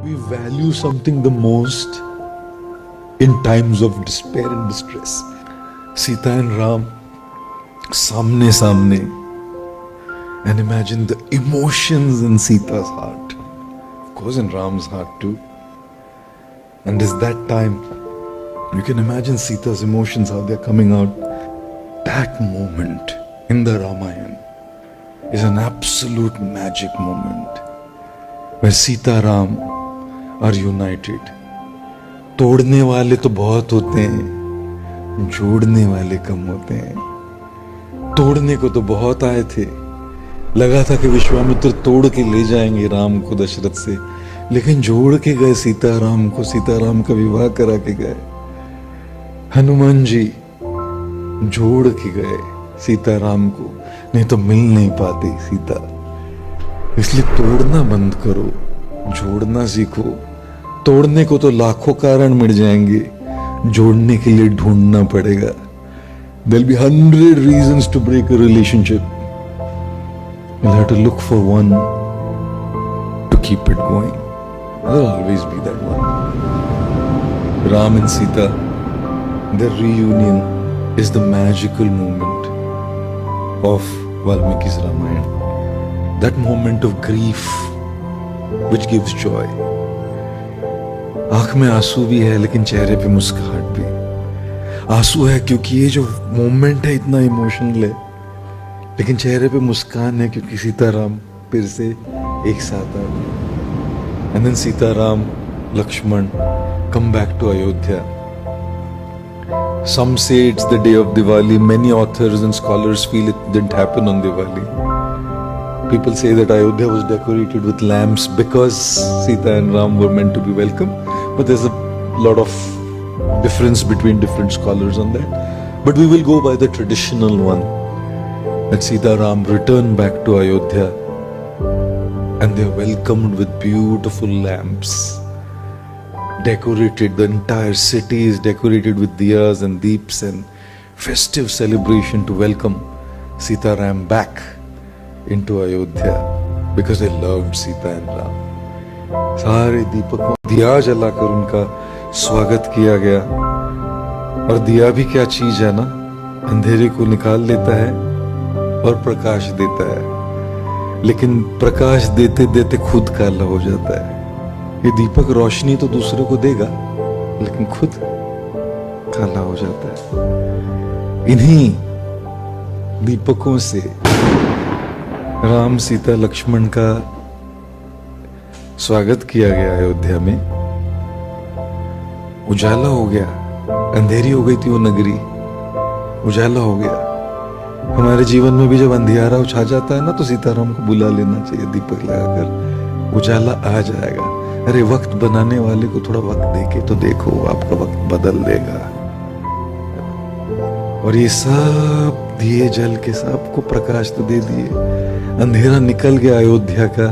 We value something the most in times of despair and distress. Sita and Ram, samne samne, and imagine the emotions in Sita's heart, of course in Ram's heart too. And it's that time you can imagine Sita's emotions, how they're coming out. That moment in the Ramayana is an absolute magic moment where Sita Ram are united. तोड़ने वाले तो बहुत होते हैं, जोड़ने वाले कम होते हैं। तोड़ने को तो बहुत आए थे, लगा था कि विश्वामित्र तोड़ के ले जाएंगे राम को दशरथ से, लेकिन जोड़ के गए सीता राम को, सीता राम का विवाह करा के गए। हनुमान जी जोड़ के गए सीता राम को, नहीं तो मिल नहीं पाती सीता। इसलिए तोड़ना बंद करो, जोड़ना सीखो। तोड़ने को तो लाखों कारण मिल जाएंगे, जोड़ने के लिए ढूंढना पड़ेगा। There'll be 100 reasons to break a relationship. You'll have to look for one to keep it going. There'll always be that one. Ram and Sita, their reunion is the magical moment of Valmiki's Ramayana. That moment of grief which gives joy. आंख में आंसू भी है लेकिन चेहरे पे मुस्कुराहट भी। आंसू है क्योंकि ये जो मोमेंट है इतना इमोशनल है, लेकिन चेहरे पे मुस्कान है क्योंकि सीताराम फिर से एक साथ आ गए। And then Sitaram Lakshman come back to Ayodhya. Some say it's the day of Diwali. Many authors and scholars feel it didn't happen on Diwali. People say that Ayodhya was decorated with lamps because Sita and Ram were meant to be welcome. But there's a lot of difference between different scholars on that. But we will go by the traditional one, that Sita Ram return back to Ayodhya and they're welcomed with beautiful lamps. Decorated, the entire city is decorated with diyas and deeps and festive celebration to welcome Sita Ram back into Ayodhya because they loved Sita and Ram. सारे दीपकों दिया जलाकर उनका स्वागत किया गया। और दिया भी क्या चीज है ना, अंधेरे को निकाल लेता है और प्रकाश देता है, लेकिन प्रकाश देते देते खुद काला हो जाता है। ये दीपक रोशनी तो दूसरे को देगा लेकिन खुद काला हो जाता है। इन्हीं दीपकों से राम सीता लक्ष्मण का स्वागत किया गया अयोध्या में। उजाला हो गया, अंधेरी हो गई थी वो नगरी, उजाला हो गया। हमारे जीवन में भी जब अंधियारा छा जाता है ना, तो सीताराम को बुला लेना चाहिए दीपक लगाकर, उजाला आ जाएगा। अरे वक्त बनाने वाले को थोड़ा वक्त देके तो देखो, आपका वक्त बदल देगा। और ये सब दिए जल के सबको प्रकाश तो दे दिए, अंधेरा निकल गया अयोध्या का।